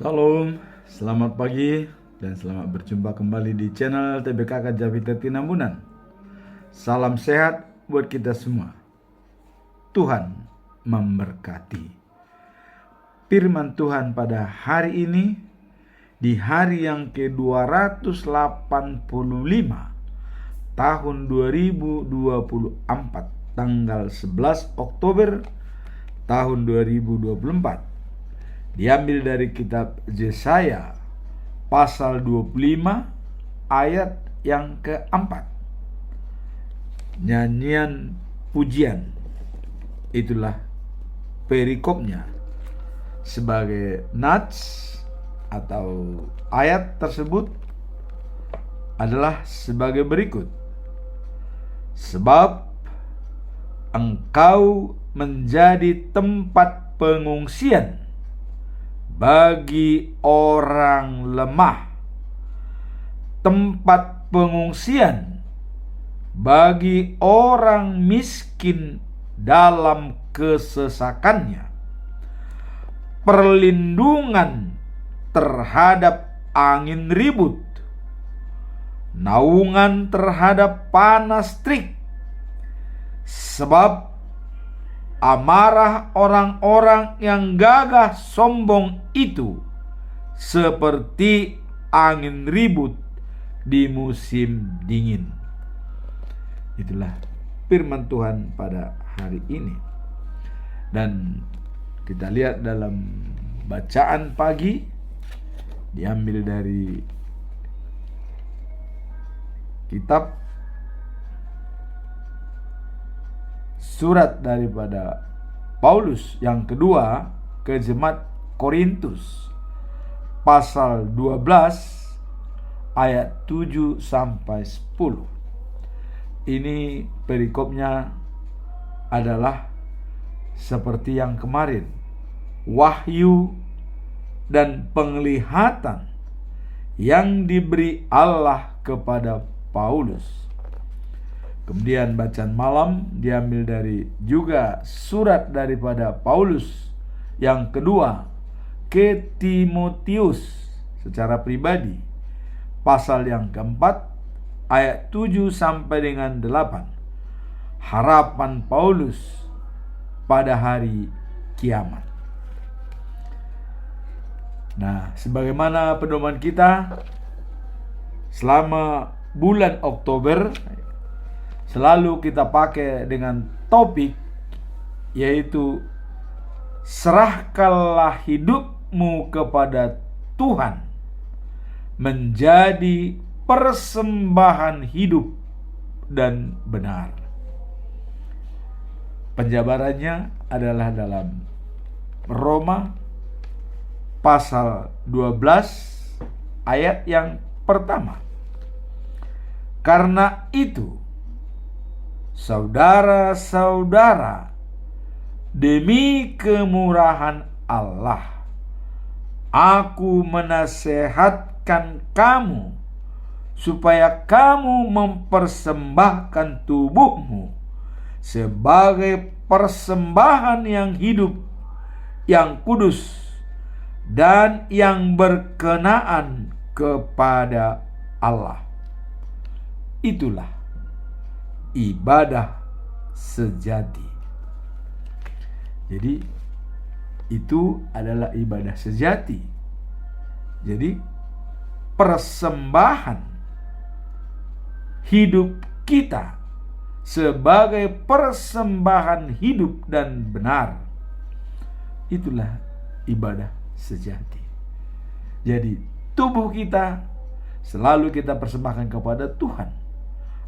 Shalom, selamat pagi dan selamat berjumpa kembali di channel TBKK Javita Tinambunan. Salam sehat buat kita semua. Tuhan memberkati. Firman Tuhan pada hari ini, di hari yang ke-285 tahun 2024, tanggal 11 Oktober tahun 2024. Diambil dari kitab Yesaya pasal 25 ayat yang keempat. Nyanyian pujian, itulah perikopnya. Sebagai nats atau ayat tersebut adalah sebagai berikut. Sebab engkau menjadi tempat pengungsian bagi orang lemah, tempat pengungsian bagi orang miskin dalam kesesakannya, perlindungan terhadap angin ribut, naungan terhadap panas terik. Sebab amarah orang-orang yang gagah sombong itu seperti angin ribut di musim dingin. Itulah firman Tuhan pada hari ini. Dan kita lihat dalam bacaan pagi, diambil dari kitab surat daripada Paulus yang kedua ke jemaat Korintus pasal 12 ayat 7 sampai 10. Ini perikopnya adalah seperti yang kemarin, wahyu dan penglihatan yang diberi Allah kepada Paulus. Kemudian bacaan malam diambil dari juga surat daripada Paulus yang kedua ke Timotius secara pribadi, pasal yang keempat ayat 7 sampai dengan 8. Harapan Paulus pada hari kiamat. Nah, sebagaimana pedoman kita selama bulan Oktober, selalu kita pakai dengan topik yaitu serahkanlah hidupmu kepada Tuhan menjadi persembahan hidup dan benar. Penjabarannya adalah dalam Roma pasal 12 ayat yang pertama. Karena itu, saudara-saudara, demi kemurahan Allah, aku menasehatkan kamu supaya kamu mempersembahkan tubuhmu sebagai persembahan yang hidup, yang kudus, dan yang berkenaan kepada Allah. Itulah ibadah sejati. Jadi itu adalah ibadah sejati. Jadi persembahan hidup kita sebagai persembahan hidup dan benar, itulah ibadah sejati. Jadi tubuh kita selalu kita persembahkan kepada Tuhan.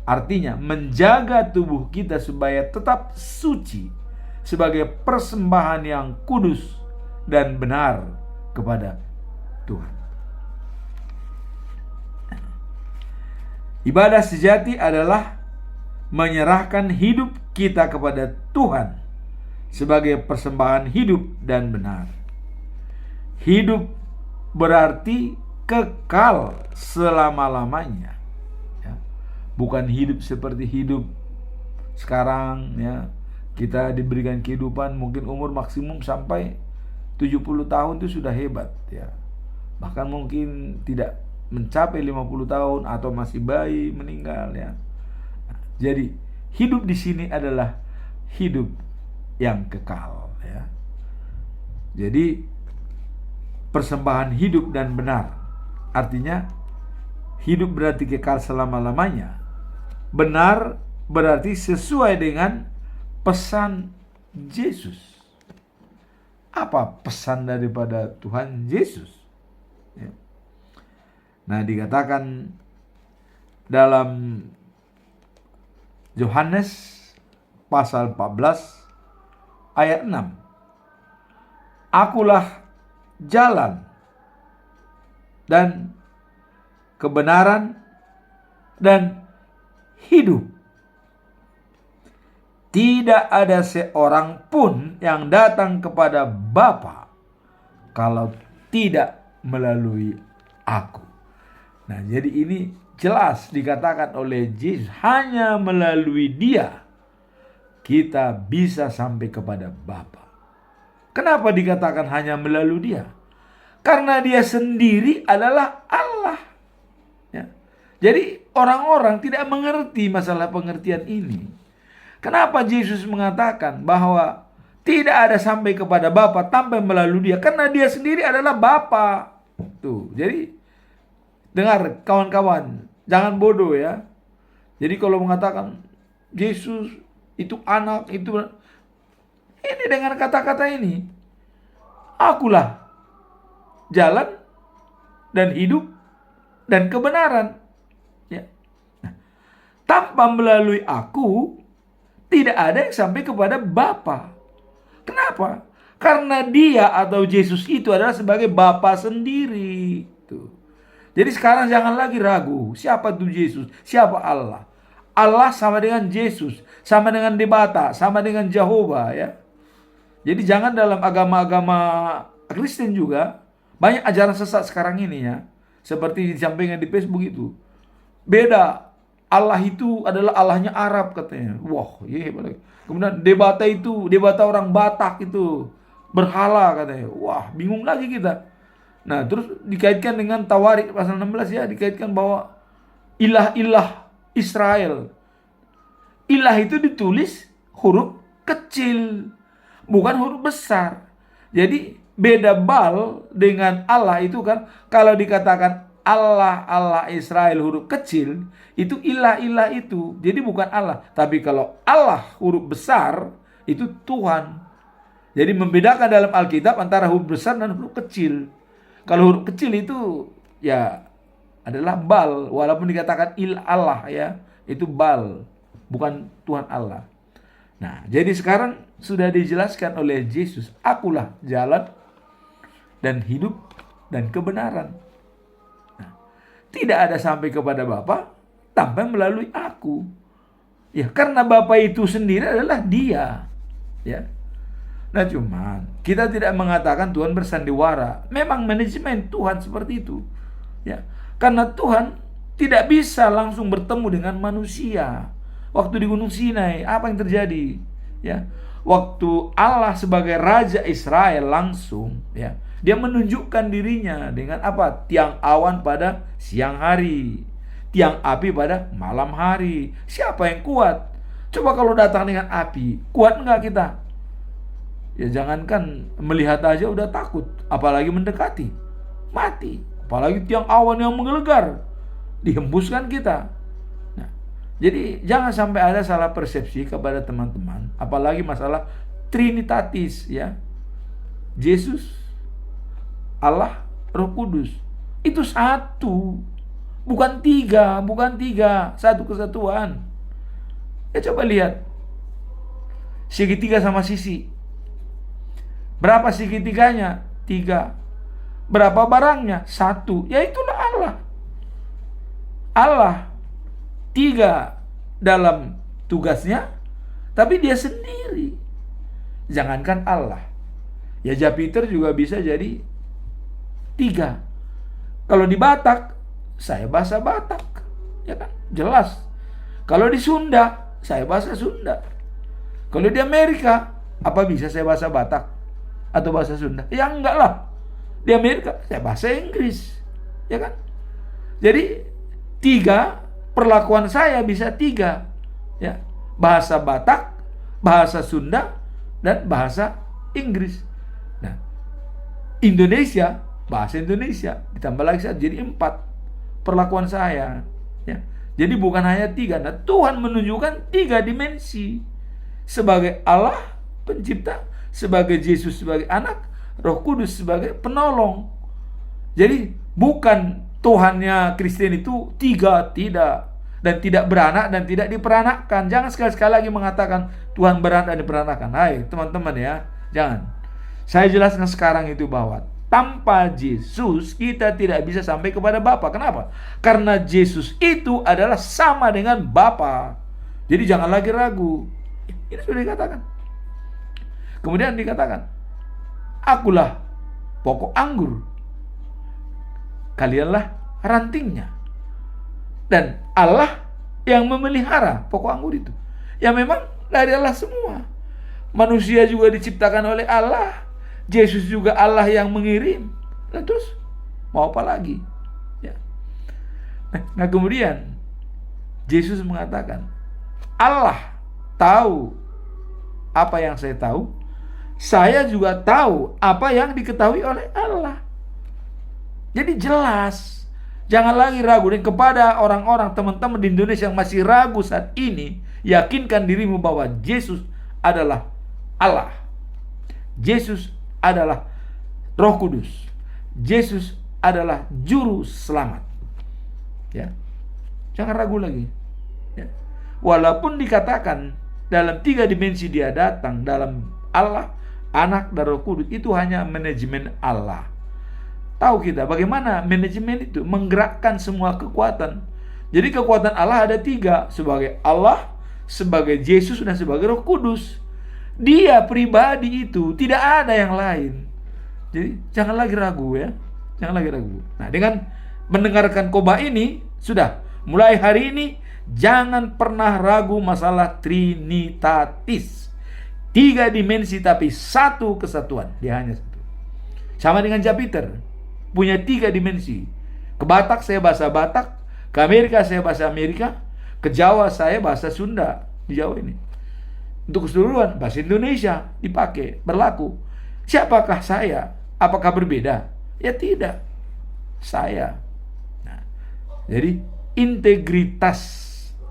Artinya menjaga tubuh kita supaya tetap suci sebagai persembahan yang kudus dan benar kepada Tuhan. Ibadah sejati adalah menyerahkan hidup kita kepada Tuhan sebagai persembahan hidup dan benar. Hidup berarti kekal selama-lamanya. Bukan hidup seperti hidup sekarang, ya. Kita diberikan kehidupan mungkin umur maksimum sampai 70 tahun itu sudah hebat, ya. bahkan mungkin tidak mencapai 50 tahun atau masih bayi meninggal ya. Jadi hidup di sini adalah hidup yang kekal ya. Jadi persembahan hidup dan benar, artinya hidup berarti kekal selama-lamanya. Benar berarti sesuai dengan pesan Yesus. Apa pesan daripada Tuhan Yesus? Ya. Nah, dikatakan dalam Yohanes pasal 14 ayat 6. Akulah jalan dan kebenaran dan hidup. Tidak ada seorang pun yang datang kepada Bapa kalau tidak melalui aku. Nah, jadi ini jelas dikatakan oleh Yesus, hanya melalui Dia kita bisa sampai kepada Bapa. Kenapa dikatakan hanya melalui Dia? Karena Dia sendiri adalah Allah. Ya. Jadi orang-orang tidak mengerti masalah pengertian ini. Kenapa Yesus mengatakan bahwa tidak ada sampai kepada Bapa tanpa melalui Dia? Karena Dia sendiri adalah Bapa. Tuh, jadi dengar kawan-kawan, jangan bodoh ya. Jadi kalau mengatakan Yesus itu anak, itu ini dengan kata-kata ini, akulah jalan dan hidup dan kebenaran. Ya. Nah, tanpa melalui aku tidak ada yang sampai kepada Bapa. Kenapa? Karena Dia atau Yesus itu adalah sebagai Bapa sendiri. Tuh. Jadi sekarang jangan lagi ragu, siapa itu Yesus, siapa Allah. Allah sama dengan Yesus, sama dengan Debata, sama dengan Jehovah ya. Jadi jangan dalam agama-agama Kristen juga banyak ajaran sesat sekarang ini ya. Seperti disampaikan di Facebook itu. Beda. Allah itu adalah Allahnya Arab katanya. Wah, iya. Kemudian Debata orang Batak itu berhala katanya. Wah, bingung lagi kita. Nah, terus dikaitkan dengan Tawarik pasal 16 ya, dikaitkan bahwa ilah-ilah Israel. Ilah itu ditulis huruf kecil, bukan huruf besar. Jadi beda Baal dengan Allah itu kan, kalau dikatakan Allah Israel huruf kecil, itu ilah-ilah itu. Jadi bukan Allah. Tapi kalau Allah huruf besar, itu Tuhan. Jadi membedakan dalam Alkitab antara huruf besar dan huruf kecil. Kalau huruf kecil itu ya adalah Baal, walaupun dikatakan ilah Allah ya, itu Baal, bukan Tuhan Allah. Nah, jadi sekarang sudah dijelaskan oleh Yesus, akulah jalan dan hidup dan kebenaran. Tidak ada sampai kepada Bapa tanpa melalui aku. Ya, karena Bapa itu sendiri adalah Dia. Ya. Nah, cuman kita tidak mengatakan Tuhan bersandiwara. Memang manajemen Tuhan seperti itu. Ya. Karena Tuhan tidak bisa langsung bertemu dengan manusia. Waktu di Gunung Sinai, apa yang terjadi? Ya. Waktu Allah sebagai Raja Israel langsung, ya, Dia menunjukkan dirinya dengan apa? Tiang awan pada siang hari, tiang api pada malam hari. Siapa yang kuat? Coba kalau datang dengan api, kuat enggak kita? Ya jangankan melihat aja udah takut, apalagi mendekati, mati. Apalagi tiang awan yang menggelegar, dihembuskan kita. Nah, jadi jangan sampai ada salah persepsi kepada teman-teman, apalagi masalah Trinitatis ya. Yesus, Allah, Roh Kudus itu satu, bukan tiga, satu kesatuan. Ya coba lihat segitiga sama sisi. Berapa segitiganya? 3. Berapa barangnya? 1. Ya itulah Allah. Allah 3 dalam tugasnya, tapi Dia sendiri. Jangankan Allah, ya Jupiter juga bisa jadi 3. Kalau di Batak, saya bahasa Batak, ya kan? Jelas. Kalau di Sunda, saya bahasa Sunda. Kalau di Amerika, apa bisa saya bahasa Batak atau bahasa Sunda? Ya enggak lah. Di Amerika saya bahasa Inggris, ya kan? Jadi perlakuan saya bisa 3, ya. Bahasa Batak, bahasa Sunda, dan bahasa Inggris. Nah, Indonesia, bahasa Indonesia ditambah lagi saya jadi 4 perlakuan saya, ya. Jadi bukan hanya 3. Nah, Tuhan menunjukkan 3 dimensi sebagai Allah pencipta, sebagai Yesus sebagai anak, Roh Kudus sebagai penolong. Jadi bukan Tuhannya Kristen itu 3, tidak, dan tidak beranak dan tidak diperanakkan. Jangan sekali-sekali lagi mengatakan Tuhan beranak dan diperanakkan. Hai teman-teman ya, jangan. Saya jelaskan sekarang itu bahwa tanpa Yesus kita tidak bisa sampai kepada Bapa. Kenapa? Karena Yesus itu adalah sama dengan Bapa. Jadi jangan lagi ragu. Ini sudah dikatakan. Kemudian dikatakan, akulah pokok anggur, kalianlah rantingnya. Dan Allah yang memelihara pokok anggur itu. Ya memang dari Allah semua. Manusia juga diciptakan oleh Allah. Yesus juga Allah yang mengirim. Nah, terus mau apa lagi? Ya. Nah kemudian Yesus mengatakan, Allah tahu apa yang saya tahu. Saya juga tahu apa yang diketahui oleh Allah. Jadi jelas. Jangan lagi ragu. Dan kepada orang-orang, teman-teman di Indonesia yang masih ragu saat ini, yakinkan dirimu bahwa Yesus adalah Allah. Yesus adalah Roh Kudus. Yesus adalah juru selamat. Ya. Jangan ragu lagi. Ya. Walaupun dikatakan dalam 3 dimensi dia datang, dalam Allah, Anak, dan Roh Kudus, itu hanya manajemen Allah. Tahu kita bagaimana manajemen itu menggerakkan semua kekuatan. Jadi kekuatan Allah ada 3, sebagai Allah, sebagai Yesus, dan sebagai Roh Kudus. Dia pribadi itu tidak ada yang lain. Jadi jangan lagi ragu ya. Jangan lagi ragu. Nah, dengan mendengarkan khotbah ini, sudah mulai hari ini jangan pernah ragu masalah Trinitatis. 3 dimensi tapi 1 kesatuan. Dia hanya 1. Sama dengan Jupiter, punya 3 dimensi. Ke Batak saya bahasa Batak, ke Amerika saya bahasa Amerika, ke Jawa saya bahasa Sunda di Jawa ini. Untuk keseluruhan bahasa Indonesia dipakai, berlaku. Siapakah saya? Apakah berbeda? Ya tidak. Saya. Nah, jadi integritas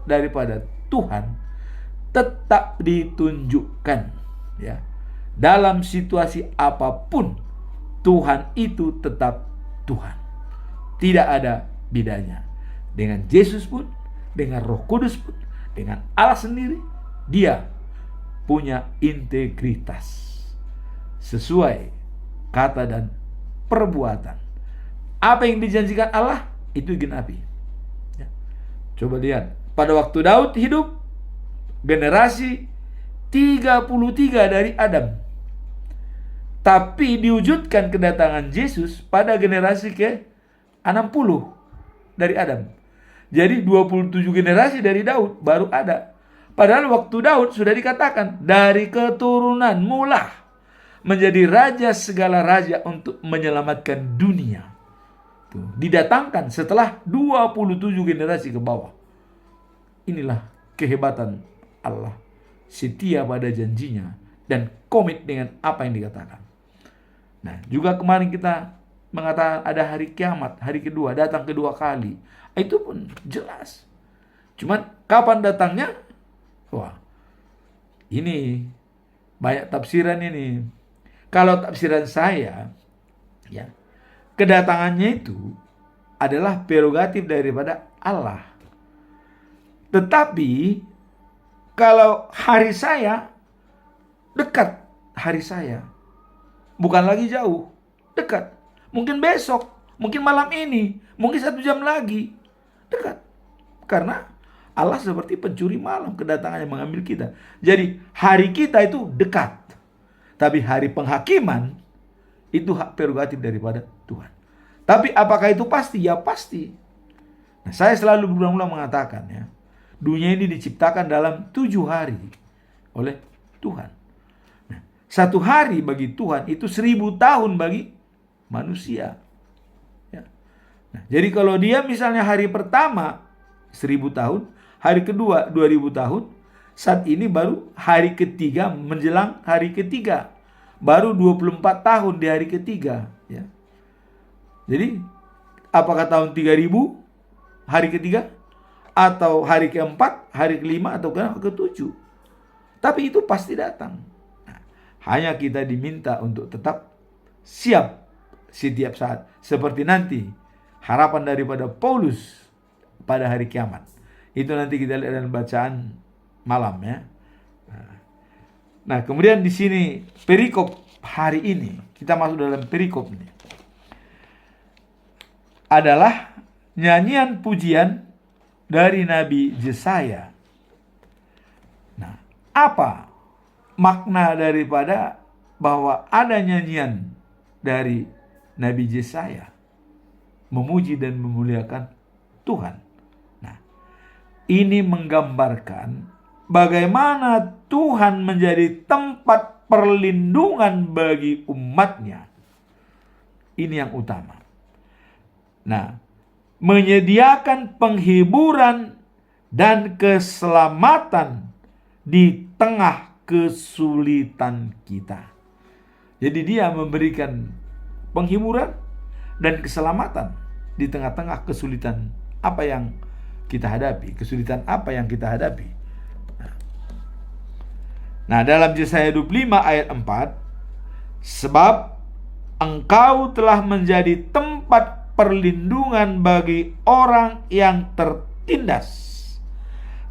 daripada Tuhan tetap ditunjukkan, ya. Dalam situasi apapun Tuhan itu tetap Tuhan. Tidak ada bedanya. Dengan Yesus pun, dengan Roh Kudus pun, dengan Allah sendiri, dia punya integritas sesuai kata dan perbuatan. Apa yang dijanjikan Allah itu genapi. Ya. Coba lihat, pada waktu Daud hidup, generasi 33 dari Adam. Tapi diwujudkan kedatangan Yesus pada generasi ke-60 dari Adam. Jadi 27 generasi dari Daud baru ada. Padahal waktu Daud sudah dikatakan, dari keturunan mulah menjadi raja segala raja untuk menyelamatkan dunia. Tuh, didatangkan setelah 27 generasi ke bawah. Inilah kehebatan Allah. Setia pada janjinya dan komit dengan apa yang dikatakan. Nah, juga kemarin kita mengatakan ada hari kiamat, hari kedua, datang kedua kali. Itu pun jelas. Cuman kapan datangnya? Wah, ini banyak tafsiran ini. Kalau tafsiran saya, ya, kedatangannya itu adalah prerogatif daripada Allah. Tetapi kalau hari saya dekat, hari saya bukan lagi jauh, dekat. Mungkin besok, mungkin malam ini, mungkin 1 jam lagi, dekat. Karena Allah seperti pencuri malam, kedatangannya mengambil kita. Jadi hari kita itu dekat. Tapi hari penghakiman itu hak prerogatif daripada Tuhan. Tapi apakah itu pasti? Ya pasti. Nah, saya selalu berulang-ulang mengatakan, ya, dunia ini diciptakan dalam 7 hari oleh Tuhan. Nah, 1 hari bagi Tuhan itu 1000 tahun bagi manusia. Ya. Nah, jadi kalau dia misalnya hari pertama 1000 tahun, hari kedua 2000 tahun, saat ini baru hari ketiga menjelang hari ketiga. Baru 24 tahun di hari ketiga. Ya. Jadi apakah tahun 3000 hari ketiga? Atau hari keempat, hari kelima, atau ketujuh? Tapi itu pasti datang. Nah, hanya kita diminta untuk tetap siap setiap saat. Seperti nanti harapan daripada Paulus pada hari kiamat. Itu nanti kita lihat dalam bacaan malam ya. Nah, kemudian di sini perikop hari ini, kita masuk dalam perikop ini. Adalah nyanyian pujian dari Nabi Yesaya. Nah, apa makna daripada bahwa ada nyanyian dari Nabi Yesaya memuji dan memuliakan Tuhan? Nah, ini menggambarkan bagaimana Tuhan menjadi tempat perlindungan bagi umatnya. Ini yang utama. Nah, menyediakan penghiburan dan keselamatan di tengah kesulitan kita. Jadi dia memberikan penghiburan dan keselamatan di tengah-tengah kesulitan apa yang kita hadapi, kesulitan apa yang kita hadapi. Nah, dalam Yesaya 25 ayat 4, sebab engkau telah menjadi tempat perlindungan bagi orang yang tertindas,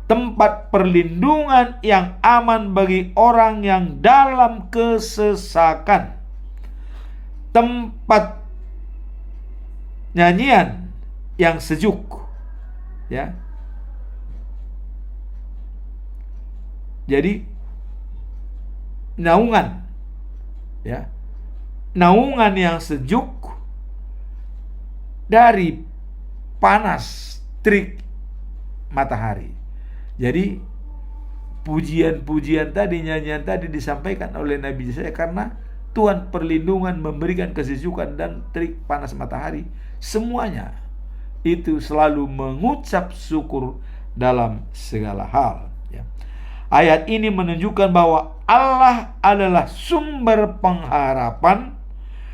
tempat perlindungan yang aman bagi orang yang dalam kesesakan, tempat nyanyian yang sejuk, ya. Jadi naungan, ya, naungan yang sejuk dari panas terik matahari. Jadi pujian-pujian tadi, nyanyian tadi disampaikan oleh Nabi Yesaya karena Tuhan perlindungan, memberikan kesejukan dan terik panas matahari. Semuanya itu selalu mengucap syukur dalam segala hal. Ya. Ayat ini menunjukkan bahwa Allah adalah sumber pengharapan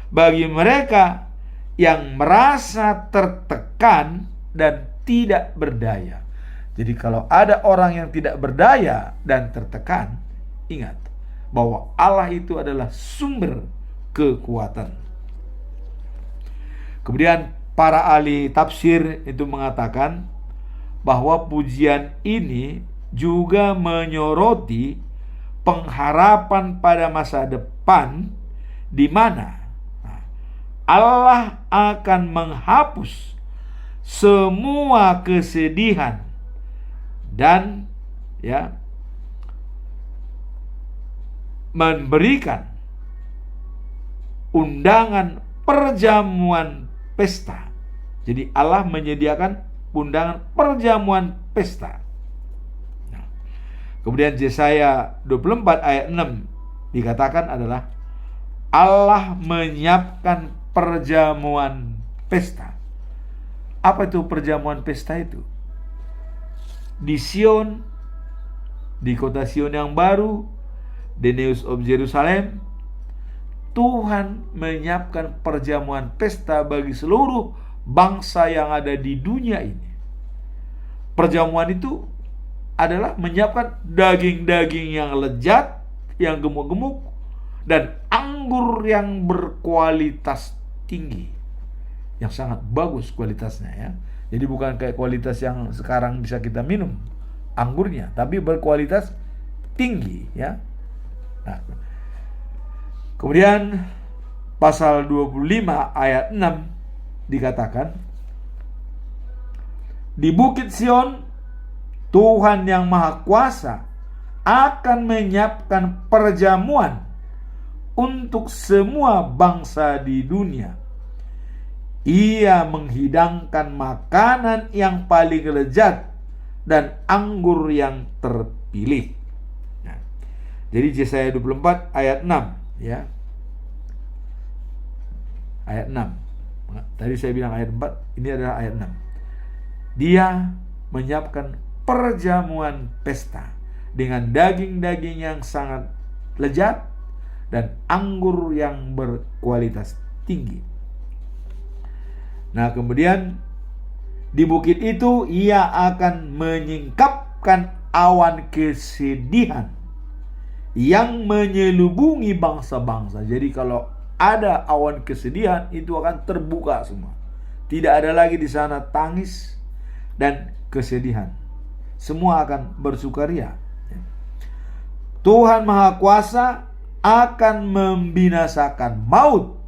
bagi mereka yang merasa tertekan dan tidak berdaya. Jadi kalau ada orang yang tidak berdaya dan tertekan, ingat bahwa Allah itu adalah sumber kekuatan. Kemudian para ahli tafsir itu mengatakan bahwa pujian ini juga menyoroti pengharapan pada masa depan di mana Allah akan menghapus semua kesedihan dan memberikan undangan perjamuan pesta. Jadi Allah menyediakan undangan perjamuan pesta. Nah, kemudian Yesaya 24 ayat 6 dikatakan adalah Allah menyiapkan perjamuan pesta. Apa itu perjamuan pesta itu? Di Sion, di kota Sion yang baru, the News of Jerusalem, Tuhan menyiapkan perjamuan pesta bagi seluruh bangsa yang ada di dunia ini. Perjamuan itu adalah menyiapkan daging-daging yang lezat, yang gemuk-gemuk, dan anggur yang berkualitas tinggi, yang sangat bagus kualitasnya ya. Jadi bukan kayak kualitas yang sekarang bisa kita minum anggurnya, tapi berkualitas tinggi ya. Nah, kemudian pasal 25 ayat 6 dikatakan, di Bukit Sion Tuhan yang Maha Kuasa akan menyiapkan perjamuan untuk semua bangsa di dunia. Ia menghidangkan makanan yang paling lezat dan anggur yang terpilih. Nah, jadi Yesaya 24 ayat 6 ya. ayat 6. Tadi saya bilang ayat 4, ini adalah ayat 6. Dia menyiapkan perjamuan pesta dengan daging-daging yang sangat lezat dan anggur yang berkualitas tinggi. Nah, kemudian di bukit itu ia akan menyingkapkan awan kesedihan yang menyelubungi bangsa-bangsa. Jadi kalau ada awan kesedihan, itu akan terbuka semua. Tidak ada lagi di sana tangis dan kesedihan. Semua akan bersukaria. Tuhan Maha Kuasa akan membinasakan maut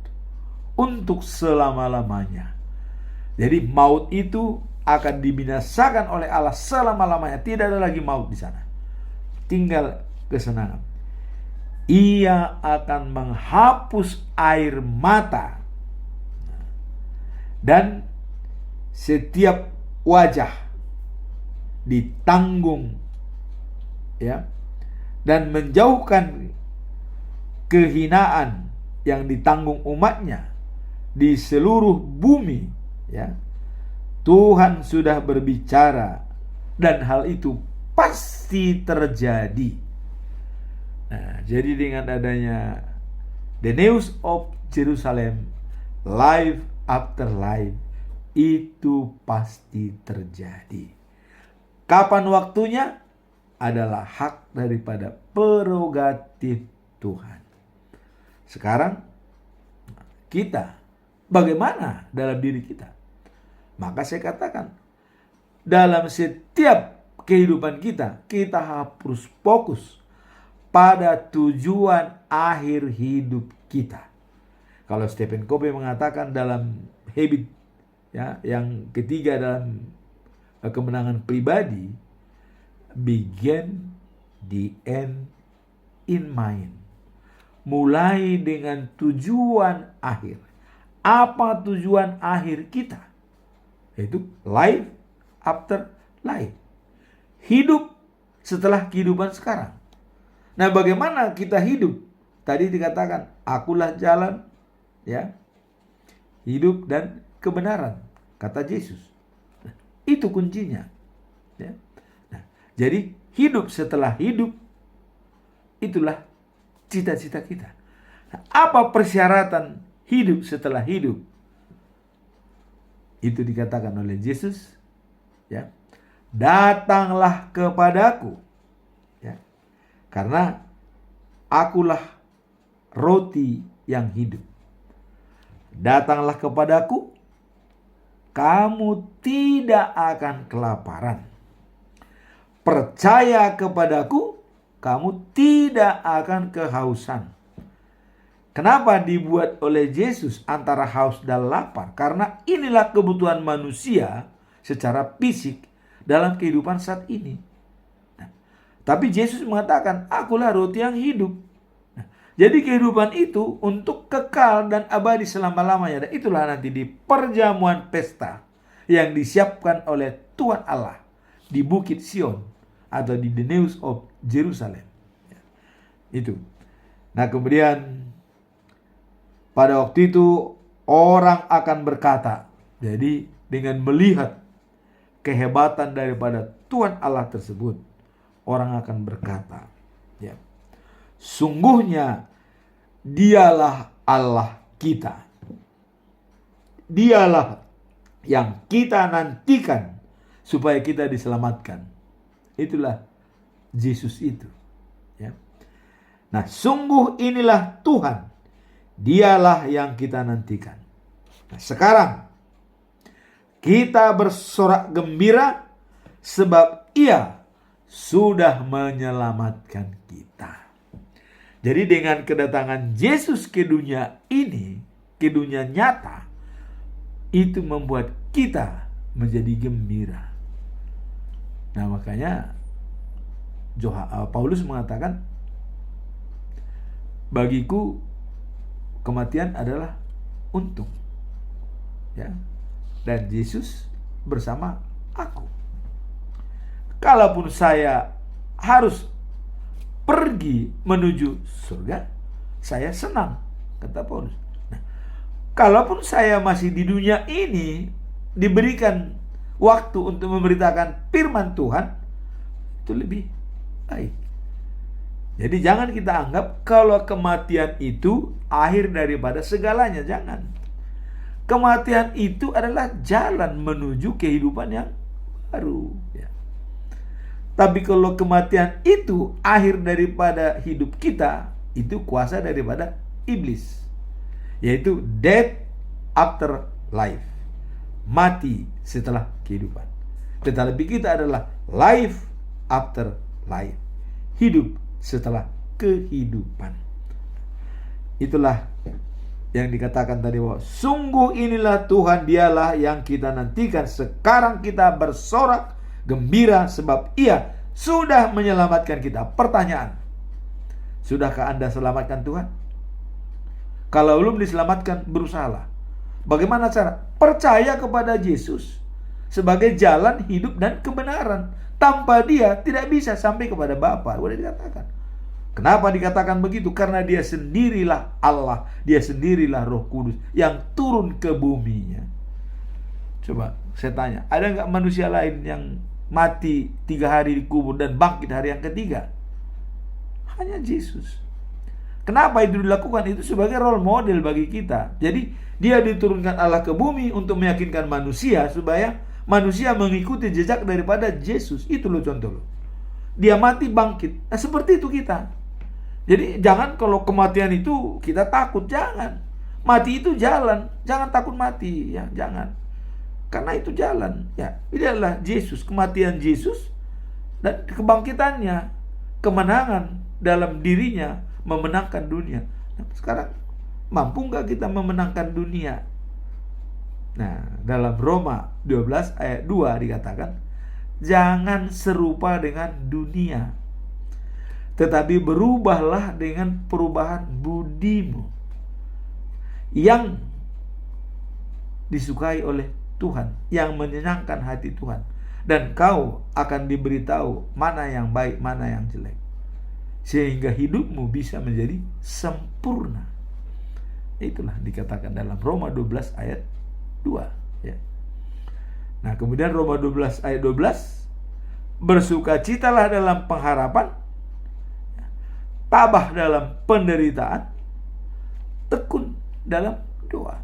untuk selama-lamanya. Jadi maut itu akan dibinasakan oleh Allah selama-lamanya. Tidak ada lagi maut di sana. Tinggal kesenangan. Ia akan menghapus air mata dan setiap wajah ditanggung, ya, dan menjauhkan kehinaan yang ditanggung umatnya di seluruh bumi, ya. Tuhan sudah berbicara dan hal itu pasti terjadi. Nah, jadi dengan adanya The News of Jerusalem, life after life, itu pasti terjadi. Kapan waktunya adalah hak daripada prerogatif Tuhan. Sekarang kita bagaimana dalam diri kita? Maka saya katakan, dalam setiap kehidupan kita, kita harus fokus pada tujuan akhir hidup kita. Kalau Stephen Covey mengatakan dalam habit, ya, yang ketiga dalam kemenangan pribadi, begin the end in mind. Mulai dengan tujuan akhir. Apa tujuan akhir kita? Yaitu life after life. Hidup setelah kehidupan sekarang. Nah, bagaimana kita hidup? Tadi dikatakan, akulah jalan, ya, hidup dan kebenaran, kata Yesus. Nah, itu kuncinya. Ya. Nah, jadi hidup setelah hidup, itulah cita-cita kita. Nah, apa persyaratan hidup setelah hidup? Itu dikatakan oleh Yesus, ya. Datanglah kepadaku, ya. Karena akulah roti yang hidup. Datanglah kepadaku, kamu tidak akan kelaparan. Percaya kepadaku, kamu tidak akan kehausan. Kenapa dibuat oleh Yesus antara haus dan lapar? Karena inilah kebutuhan manusia secara fisik dalam kehidupan saat ini. Tapi Yesus mengatakan, akulah roti yang hidup. Nah, jadi kehidupan itu untuk kekal dan abadi selama-lamanya. Dan itulah nanti di perjamuan pesta yang disiapkan oleh Tuhan Allah di Bukit Sion atau di The News of Jerusalem. Itu. Nah, kemudian pada waktu itu orang akan berkata, jadi dengan melihat kehebatan daripada Tuhan Allah tersebut, orang akan berkata, ya, sungguhnya dialah Allah kita. Dialah yang kita nantikan supaya kita diselamatkan. Itulah Yesus itu. Ya. Nah, sungguh inilah Tuhan. Dialah yang kita nantikan. Nah, sekarang kita bersorak gembira sebab Ia sudah menyelamatkan kita. Jadi dengan kedatangan Yesus ke dunia ini, ke dunia nyata, itu membuat kita menjadi gembira. Nah, makanya Paulus mengatakan, bagiku kematian adalah untung. Ya. Dan Yesus bersama aku. Kalaupun saya harus pergi menuju surga, saya senang, kata Paulus. Nah, kalaupun saya masih di dunia ini, diberikan waktu untuk memberitakan firman Tuhan, itu lebih baik. Jadi jangan kita anggap kalau kematian itu akhir daripada segalanya. Jangan. Kematian itu adalah jalan menuju kehidupan yang baru. Ya. Tapi kalau kematian itu akhir daripada hidup kita, itu kuasa daripada iblis. Yaitu death after life. Mati setelah kehidupan. Tetapi kita adalah life after life. Hidup setelah kehidupan. Itulah yang dikatakan tadi, bahwa sungguh inilah Tuhan, dialah yang kita nantikan. Sekarang kita bersorak gembira sebab Ia sudah menyelamatkan kita. Pertanyaan, sudahkah Anda selamatkan Tuhan? Kalau belum diselamatkan, berusahalah. Bagaimana cara? Percaya kepada Yesus sebagai jalan hidup dan kebenaran. Tanpa Dia tidak bisa sampai kepada Bapa. Sudah dikatakan. Kenapa dikatakan begitu? Karena Dia sendirilah Allah, Dia sendirilah Roh Kudus yang turun ke buminya. Coba saya tanya, ada nggak manusia lain yang mati 3 hari dikubur dan bangkit hari yang ketiga? Hanya Yesus. Kenapa itu dilakukan? Itu sebagai role model bagi kita. Jadi Dia diturunkan Allah ke bumi untuk meyakinkan manusia supaya manusia mengikuti jejak daripada Yesus. Itu loh contoh loh. Dia mati bangkit. Nah seperti itu kita. Jadi jangan kalau kematian itu kita takut. Jangan. Mati itu jalan. Jangan takut mati. Ya, jangan. Karena itu jalan. Ya, ini adalah Yesus. Kematian Yesus dan kebangkitannya. Kemenangan dalam dirinya memenangkan dunia. Nah, sekarang mampu nggak kita memenangkan dunia? Nah, dalam Roma 12 ayat 2 dikatakan, jangan serupa dengan dunia, tetapi berubahlah dengan perubahan budimu yang disukai oleh Tuhan, yang menyenangkan hati Tuhan. Dan kau akan diberitahu mana yang baik, mana yang jelek, sehingga hidupmu bisa menjadi sempurna. Itulah dikatakan dalam Roma 12 ayat 2 ya. Nah kemudian Roma 12 ayat 12, bersukacitalah dalam pengharapan, tabah dalam penderitaan, tekun dalam doa.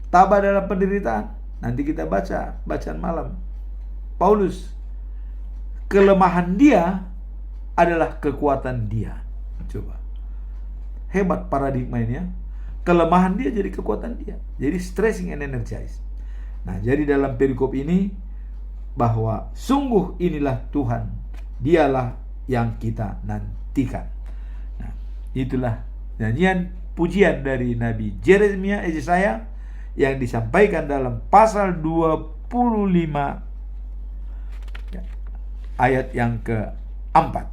Tabah dalam penderitaan, nanti kita baca bacaan malam. Paulus, kelemahan dia adalah kekuatan dia. Coba, hebat paradigma ini ya. Kelemahan dia jadi kekuatan dia. Jadi stressing and energized. Nah, jadi dalam perikop ini bahwa sungguh inilah Tuhan, dialah yang kita nantikan. Nah, itulah nyanyian pujian dari Nabi Yeremia Yesaya yang disampaikan dalam pasal 25 ayat yang keempat.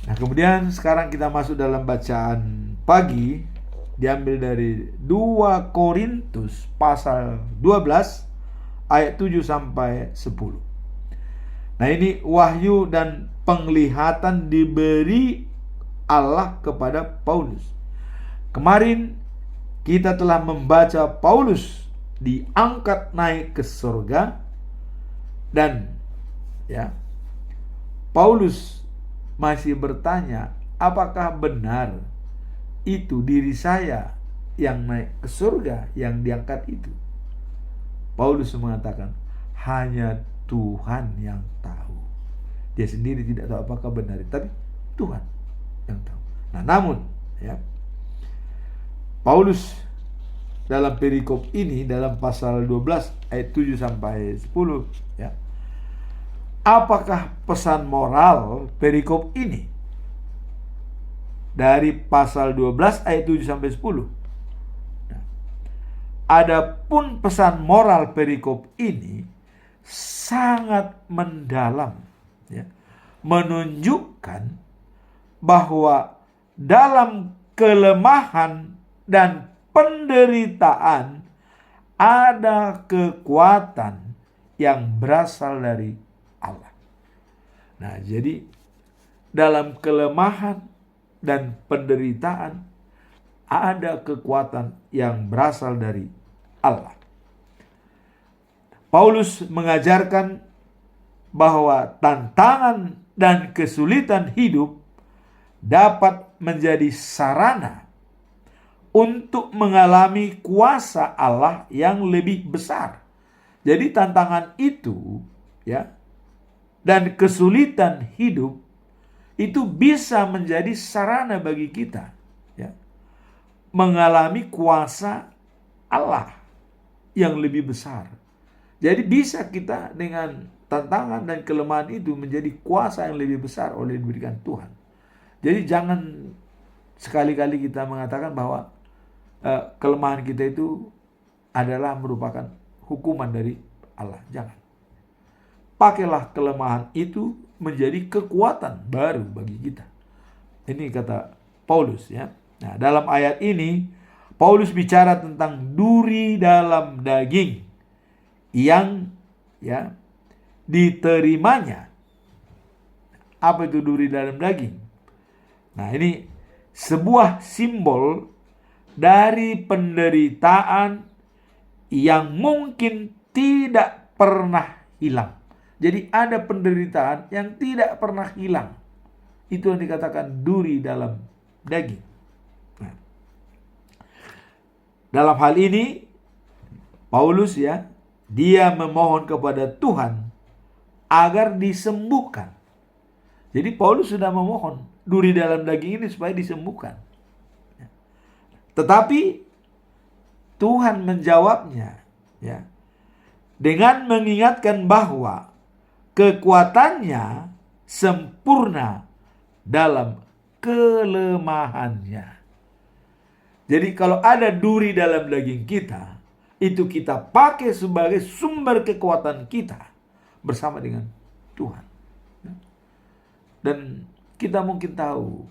Nah, kemudian sekarang kita masuk dalam bacaan pagi, diambil dari 2 Korintus pasal 12 ayat 7 sampai 10. Nah, ini wahyu dan penglihatan diberi Allah kepada Paulus. Kemarin kita telah membaca Paulus diangkat naik ke surga, dan ya, Paulus masih bertanya, apakah benar itu diri saya yang naik ke surga, yang diangkat itu? Paulus mengatakan, hanya Tuhan yang tahu. Dia sendiri tidak tahu apakah benar, tapi Tuhan yang tahu. Nah, namun ya, Paulus dalam perikop ini, dalam pasal 12 ayat 7 sampai 10 ya, apakah pesan moral perikop ini dari pasal 12 ayat 7 sampai 10? Nah, adapun pesan moral perikop ini sangat mendalam ya, menunjukkan bahwa dalam kelemahan dan penderitaan ada kekuatan yang berasal dari Allah. Nah, jadi dalam kelemahan dan penderitaan ada kekuatan yang berasal dari Allah. Paulus mengajarkan bahwa tantangan dan kesulitan hidup dapat menjadi sarana untuk mengalami kuasa Allah yang lebih besar. Jadi tantangan itu, ya, dan kesulitan hidup itu bisa menjadi sarana bagi kita, ya, mengalami kuasa Allah yang lebih besar. Jadi bisa kita dengan tantangan dan kelemahan itu menjadi kuasa yang lebih besar oleh diberikan Tuhan. Jadi jangan sekali-kali kita mengatakan bahwa kelemahan kita itu adalah merupakan hukuman dari Allah. Jangan. Pakailah kelemahan itu menjadi kekuatan baru bagi kita. Ini kata Paulus, ya. Nah, dalam ayat ini Paulus bicara tentang duri dalam daging yang, ya, diterimanya. Apa itu duri dalam daging? Nah, ini sebuah simbol dari penderitaan yang mungkin tidak pernah hilang. Jadi ada penderitaan yang tidak pernah hilang. Itu yang dikatakan duri dalam daging. Nah, dalam hal ini Paulus, ya, dia memohon kepada Tuhan agar disembuhkan. Jadi Paulus sudah memohon duri dalam daging ini supaya disembuhkan. Tetapi Tuhan menjawabnya, ya, dengan mengingatkan bahwa kekuatannya sempurna dalam kelemahannya. Jadi kalau ada duri dalam daging kita, itu kita pakai sebagai sumber kekuatan kita bersama dengan Tuhan. Dan kita mungkin tahu,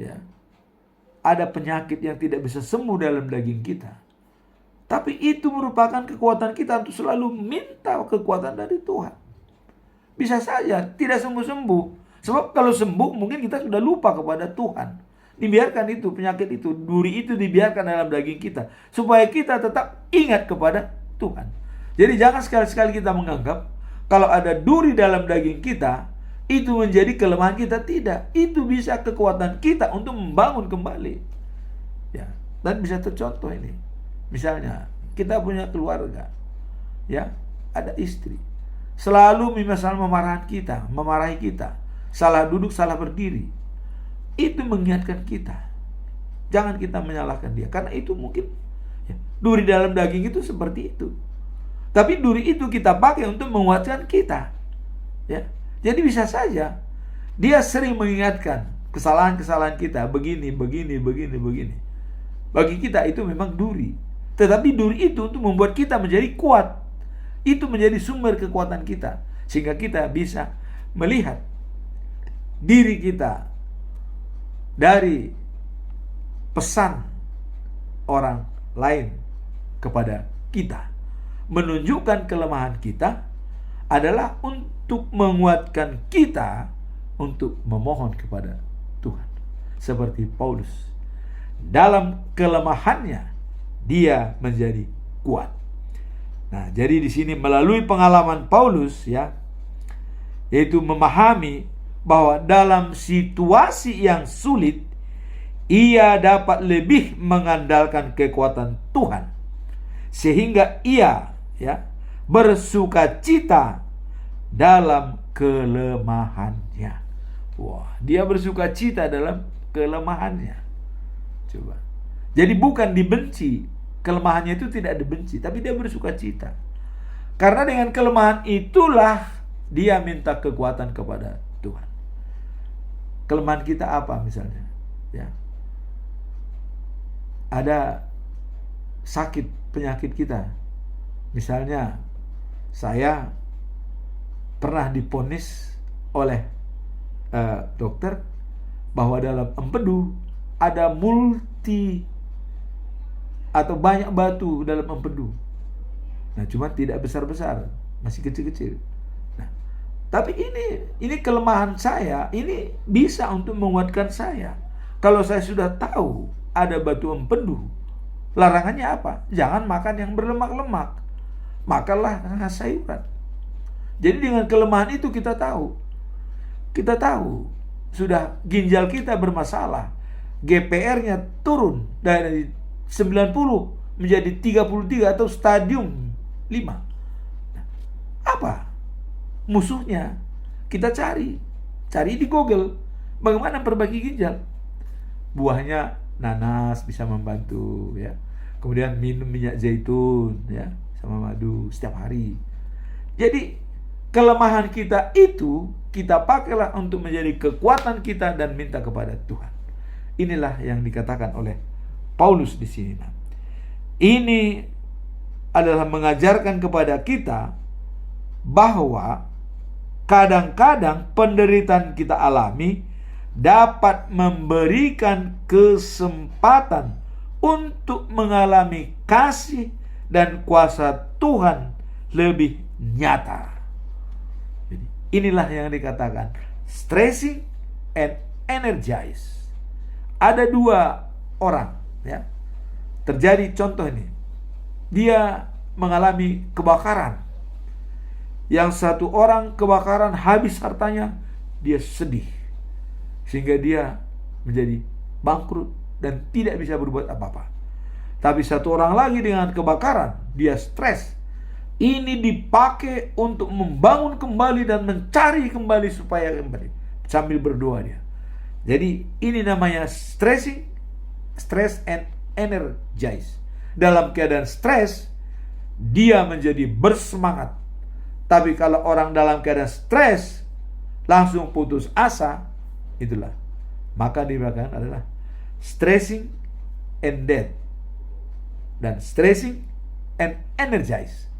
ya, ada penyakit yang tidak bisa sembuh dalam daging kita. Tapi itu merupakan kekuatan kita untuk selalu minta kekuatan dari Tuhan. Bisa saja tidak sembuh-sembuh. Sebab kalau sembuh mungkin kita sudah lupa kepada Tuhan. Dibiarkan itu, penyakit itu, duri itu dibiarkan dalam daging kita. Supaya kita tetap ingat kepada Tuhan. Jadi jangan sekali-sekali kita menganggap kalau ada duri dalam daging kita, itu menjadi kelemahan kita. Tidak. Itu bisa kekuatan kita untuk membangun kembali. Ya. Dan bisa tercontoh ini. Misalnya, kita punya keluarga. Ya, ada istri. Selalu memarahi kita. Salah duduk, salah berdiri. Itu mengingatkan kita. Jangan kita menyalahkan dia. Karena itu mungkin, ya, duri dalam daging itu seperti itu. Tapi duri itu kita pakai untuk menguatkan kita. Ya. Jadi bisa saja dia sering mengingatkan kesalahan-kesalahan kita. Begini. Bagi kita itu memang duri. Tetapi duri itu untuk membuat kita menjadi kuat. Itu menjadi sumber kekuatan kita. Sehingga kita bisa melihat diri kita dari pesan orang lain kepada kita. Menunjukkan kelemahan kita adalah untuk menguatkan kita untuk memohon kepada Tuhan. Seperti Paulus. Dalam kelemahannya, dia menjadi kuat. Nah, jadi di sini melalui pengalaman Paulus, ya, yaitu memahami bahwa dalam situasi yang sulit ia dapat lebih mengandalkan kekuatan Tuhan sehingga ia, ya, bersukacita dalam kelemahannya. Wah, dia bersukacita dalam kelemahannya. Coba. Jadi bukan dibenci, kelemahannya itu tidak dibenci, tapi dia bersukacita. Karena dengan kelemahan itulah dia minta kekuatan kepada Tuhan. Kelemahan kita apa misalnya? Ya. Ada sakit penyakit kita. Misalnya saya pernah diponis oleh dokter bahwa dalam empedu ada banyak batu dalam empedu. Nah, cuma tidak besar-besar, masih kecil-kecil. Tapi ini kelemahan saya, ini bisa untuk menguatkan saya. Kalau saya sudah tahu ada batu empedu. Larangannya apa? Jangan makan yang berlemak-lemak. Makanlah sayuran. Jadi dengan kelemahan itu kita tahu sudah ginjal kita bermasalah. GPR-nya turun dari 90 menjadi 33 atau stadium 5. Apa musuhnya? Kita cari di Google bagaimana perbaiki ginjal. Buahnya nanas bisa membantu ya. Kemudian minum minyak zaitun ya sama madu setiap hari. Jadi kelemahan kita itu kita pakailah untuk menjadi kekuatan kita dan minta kepada Tuhan. Inilah yang dikatakan oleh Paulus di sini. Ini adalah mengajarkan kepada kita bahwa kadang-kadang penderitaan kita alami dapat memberikan kesempatan untuk mengalami kasih dan kuasa Tuhan lebih nyata. Jadi, inilah yang dikatakan stressing and energize. Ada 2 orang ya. Terjadi contoh ini. Dia mengalami kebakaran. Yang satu orang kebakaran habis hartanya, dia sedih. Sehingga dia menjadi bangkrut dan tidak bisa berbuat apa-apa. Tapi satu orang lagi dengan kebakaran, dia stres. Ini dipakai untuk membangun kembali dan mencari kembali supaya kembali. Sambil berdoa dia. Jadi ini namanya stress and energize. Dalam keadaan stres, dia menjadi bersemangat. Tapi kalau orang dalam keadaan stres langsung putus asa, itulah maka dikatakan adalah stressing and dead dan stressing and energize.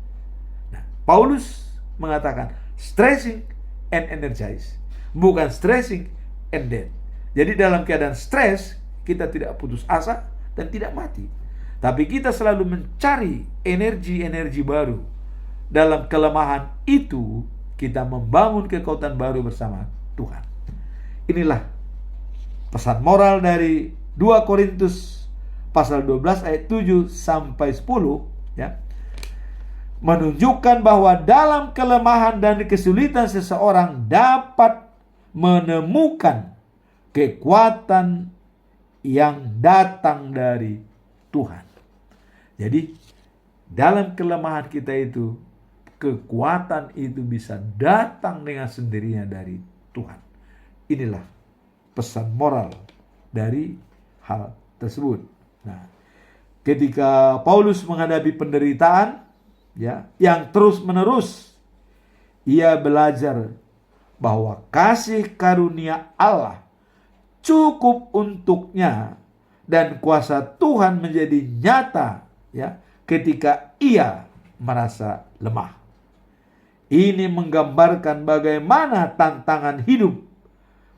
Nah, Paulus mengatakan stressing and energize, bukan stressing and dead. Jadi dalam keadaan stres kita tidak putus asa dan tidak mati, tapi kita selalu mencari energi baru. Dalam kelemahan itu kita membangun kekuatan baru bersama Tuhan. Inilah pesan moral dari 2 Korintus pasal 12 ayat 7 sampai 10 ya. Menunjukkan bahwa dalam kelemahan dan kesulitan seseorang dapat menemukan kekuatan yang datang dari Tuhan. Jadi dalam kelemahan kita itu, kekuatan itu bisa datang dengan sendirinya dari Tuhan. Inilah pesan moral dari hal tersebut. Nah, ketika Paulus menghadapi penderitaan ya yang terus-menerus, ia belajar bahwa kasih karunia Allah cukup untuknya dan kuasa Tuhan menjadi nyata ya ketika ia merasa lemah. Ini menggambarkan bagaimana tantangan hidup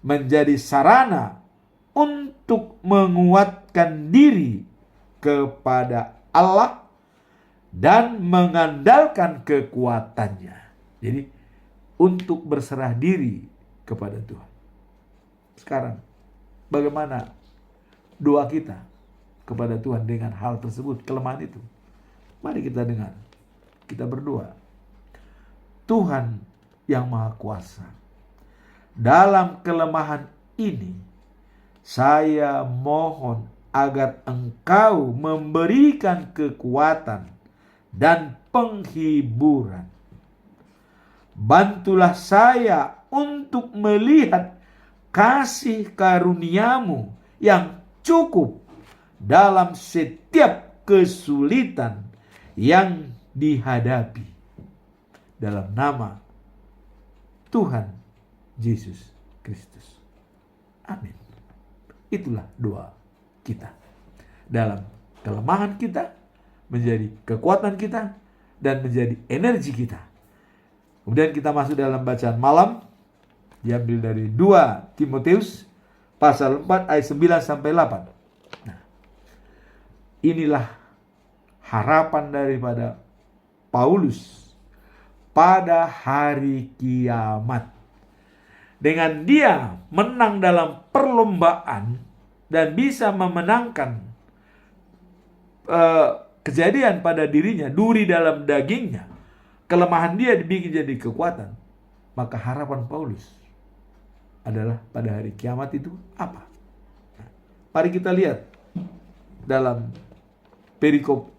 menjadi sarana untuk menguatkan diri kepada Allah dan mengandalkan kekuatannya. Jadi untuk berserah diri kepada Tuhan. Sekarang bagaimana doa kita kepada Tuhan dengan hal tersebut, kelemahan itu? Mari kita dengar. Kita berdoa. Tuhan yang Maha Kuasa, dalam kelemahan ini saya mohon agar Engkau memberikan kekuatan dan penghiburan. Bantulah saya untuk melihat kasih karunia-Mu yang cukup dalam setiap kesulitan yang dihadapi. Dalam nama Tuhan Yesus Kristus. Amin. Itulah doa kita. Dalam kelemahan kita menjadi kekuatan kita dan menjadi energi kita. Kemudian kita masuk dalam bacaan malam, diambil dari 2 Timotius pasal 4 ayat 9 sampai 8. Nah, inilah harapan daripada Paulus pada hari kiamat. Dengan dia menang dalam perlombaan dan bisa memenangkan kejadian pada dirinya, duri dalam dagingnya, kelemahan dia dibikin jadi kekuatan, maka harapan Paulus adalah pada hari kiamat itu apa? Nah, mari kita lihat dalam perikop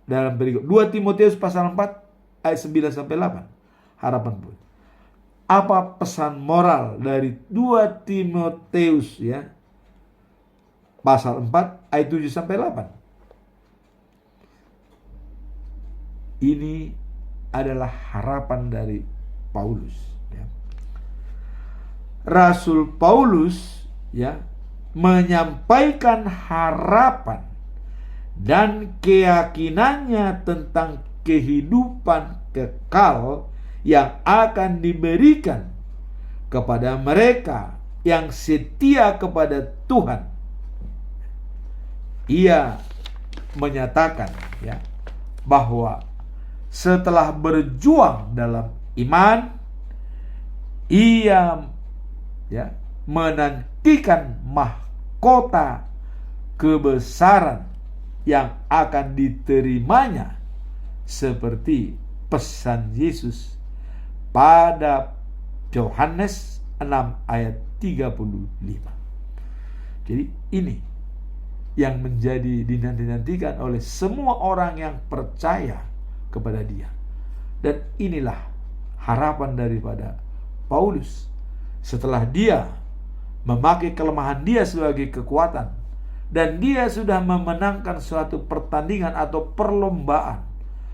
dalam perikop 2 Timotius pasal 4 ayat 9 sampai 8. Harapan Paulus. Apa pesan moral dari 2 Timotius ya? Pasal 4 ayat 7 sampai 8. Ini adalah harapan dari Paulus ya. Rasul Paulus ya menyampaikan harapan dan keyakinannya tentang kehidupan kekal yang akan diberikan kepada mereka yang setia kepada Tuhan. Ia menyatakan ya bahwa setelah berjuang dalam iman, ia ya menantikan mahkota kebesaran yang akan diterimanya, seperti pesan Yesus pada Yohanes 6 ayat 35. Jadi ini yang menjadi dinanti-nantikan oleh semua orang yang percaya kepada dia. Dan inilah harapan daripada Paulus setelah dia memakai kelemahan dia sebagai kekuatan, dan dia sudah memenangkan suatu pertandingan atau perlombaan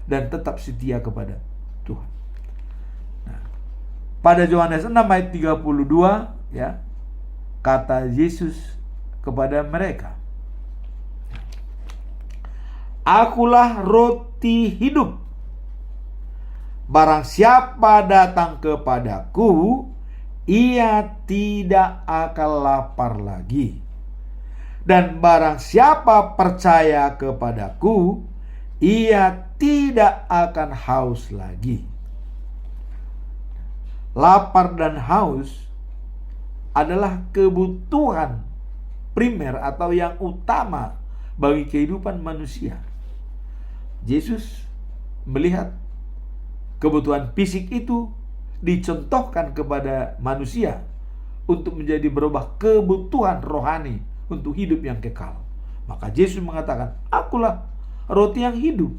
dan tetap setia kepada Tuhan. Nah, pada Yohanes 6 ayat 32 ya, kata Yesus kepada mereka, "Akulah roti hidup. Barang siapa datang kepadaku, ia tidak akan lapar lagi. Dan barang siapa percaya kepadaku, ia tidak akan haus lagi." Lapar dan haus adalah kebutuhan primer atau yang utama bagi kehidupan manusia. Yesus melihat kebutuhan fisik itu dicontohkan kepada manusia untuk menjadi berubah kebutuhan rohani untuk hidup yang kekal. Maka Yesus mengatakan, "Akulah roti yang hidup."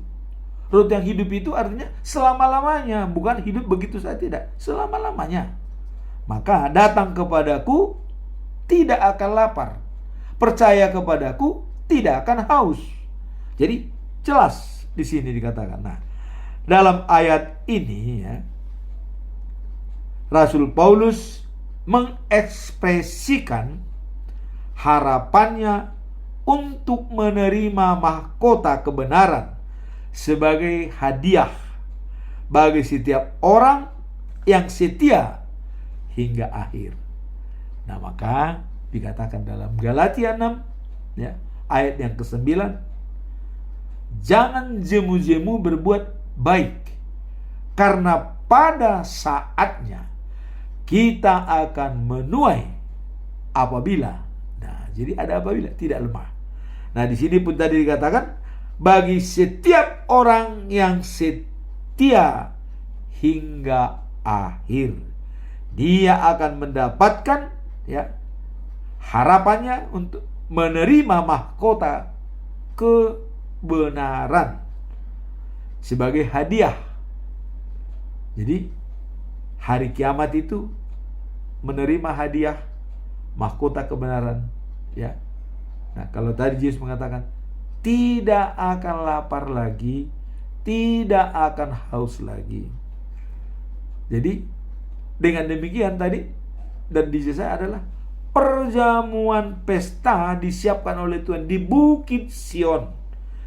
Roti yang hidup itu artinya selama-lamanya, bukan hidup begitu saja, tidak, selama-lamanya. Maka datang kepadaku tidak akan lapar, percaya kepadaku tidak akan haus. Jadi jelas di sini dikatakan. Nah, dalam ayat ini ya, Rasul Paulus mengekspresikan harapannya untuk menerima mahkota kebenaran sebagai hadiah bagi setiap orang yang setia hingga akhir. Nah, maka dikatakan dalam Galatia 6 ya, ayat yang ke-9, "Jangan jemu-jemu berbuat baik, karena pada saatnya kita akan menuai apabila." Nah, jadi ada apabila, tidak lemah. Nah, di sini pun tadi dikatakan bagi setiap orang yang setia hingga akhir, dia akan mendapatkan ya harapannya untuk menerima mahkota kebenaran sebagai hadiah. Jadi hari kiamat itu menerima hadiah mahkota kebenaran ya. Nah, kalau tadi Yesus mengatakan tidak akan lapar lagi, tidak akan haus lagi. Jadi dengan demikian tadi dan di saya adalah perjamuan pesta disiapkan oleh Tuhan di Bukit Sion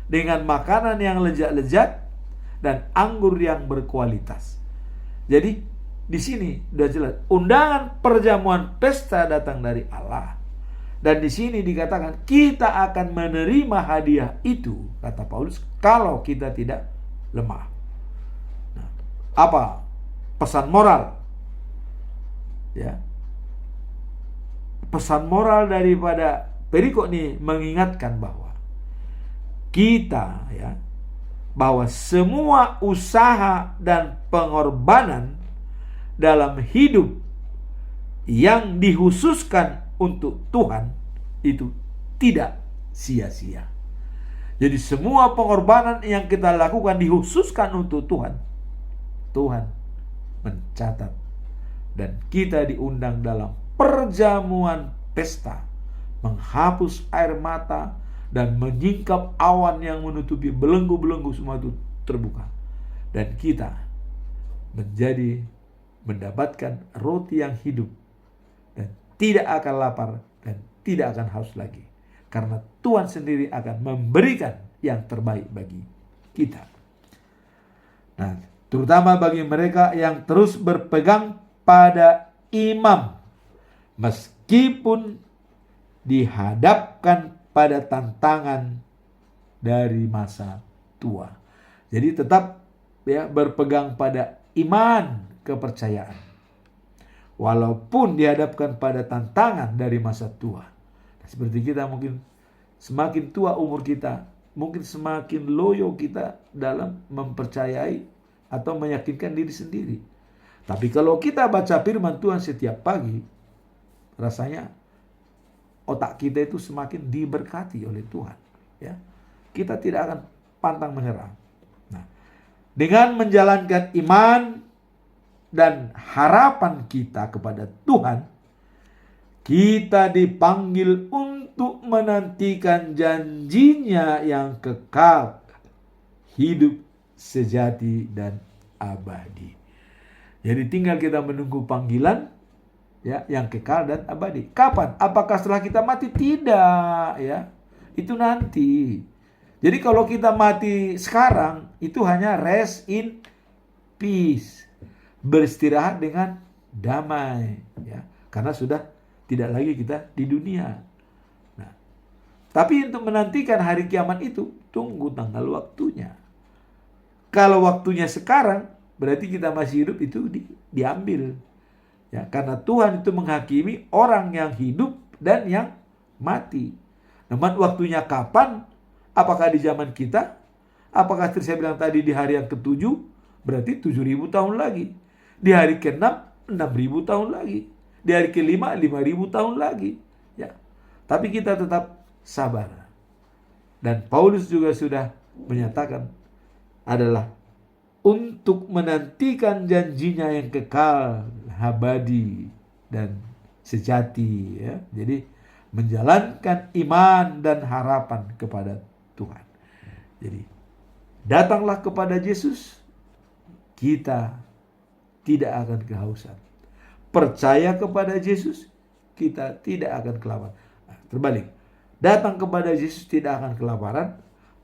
dengan makanan yang lezat-lezat dan anggur yang berkualitas. Jadi di sini sudah jelas undangan perjamuan pesta datang dari Allah. Dan di sini dikatakan kita akan menerima hadiah itu, kata Paulus, kalau kita tidak lemah. Nah, apa pesan moral? Ya. Pesan moral daripada perikop ini mengingatkan bahwa kita bahwa semua usaha dan pengorbanan dalam hidup yang dikhususkan untuk Tuhan itu tidak sia-sia. Jadi semua pengorbanan yang kita lakukan dikhususkan untuk Tuhan. Tuhan mencatat dan kita diundang dalam perjamuan pesta, menghapus air mata dan menyingkap awan yang menutupi belenggu-belenggu, semua itu terbuka. Dan kita mendapatkan roti yang hidup dan tidak akan lapar dan tidak akan haus lagi. Karena Tuhan sendiri akan memberikan yang terbaik bagi kita. Nah, terutama bagi mereka yang terus berpegang pada imam, meskipun dihadapkan pada tantangan dari masa tua. Jadi tetap berpegang pada iman, kepercayaan. Walaupun dihadapkan pada tantangan dari masa tua. Seperti kita mungkin semakin tua umur kita, mungkin semakin loyo kita dalam mempercayai atau meyakinkan diri sendiri. Tapi kalau kita baca firman Tuhan setiap pagi, rasanya otak kita itu semakin diberkati oleh Tuhan. Kita tidak akan pantang menyerah. Nah, dengan menjalankan iman dan harapan kita kepada Tuhan, kita dipanggil untuk menantikan janjinya yang kekal, hidup sejati dan abadi. Jadi tinggal kita menunggu panggilan yang kekal dan abadi. Kapan? Apakah setelah kita mati? Tidak, itu nanti. Jadi kalau kita mati sekarang, itu hanya rest in peace, beristirahat dengan damai, karena sudah tidak lagi kita di dunia. Nah, tapi untuk menantikan hari kiamat itu, tunggu tanggal waktunya. Kalau waktunya sekarang, berarti kita masih hidup, itu diambil. Karena Tuhan itu menghakimi orang yang hidup dan yang mati. Namun waktunya kapan? Apakah di zaman kita? Apakah saya bilang tadi di hari yang ke-7? Berarti 7.000 tahun lagi. Di hari ke-6, 6.000 tahun lagi. Di hari ke-5, 5.000 tahun lagi. Tapi kita tetap sabar. Dan Paulus juga sudah menyatakan adalah untuk menantikan janjinya yang kekal, abadi dan sejati. Jadi menjalankan iman dan harapan kepada Tuhan. Jadi datanglah kepada Yesus, kita tidak akan kehausan. Percaya kepada Yesus, kita tidak akan kelaparan. Terbalik, datang kepada Yesus tidak akan kelaparan,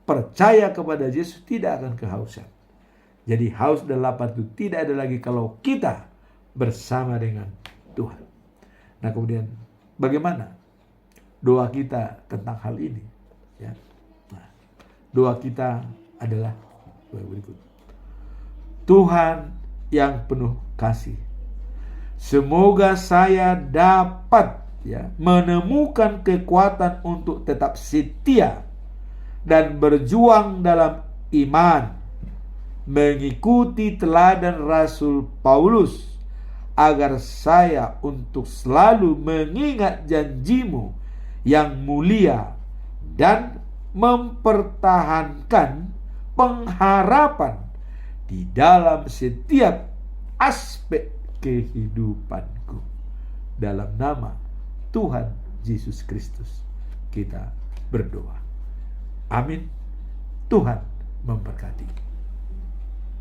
percaya kepada Yesus tidak akan kehausan. Jadi haus dan lapar itu tidak ada lagi kalau kita bersama dengan Tuhan. Nah, kemudian bagaimana doa kita tentang hal ini? Nah, doa kita adalah berikut. Tuhan yang penuh kasih, semoga saya dapat menemukan kekuatan untuk tetap setia dan berjuang dalam iman, mengikuti teladan Rasul Paulus, agar saya untuk selalu mengingat janjimu yang mulia dan mempertahankan pengharapan di dalam setiap aspek kehidupanku. Dalam nama Tuhan Yesus Kristus kita berdoa. Amin. Tuhan memberkati.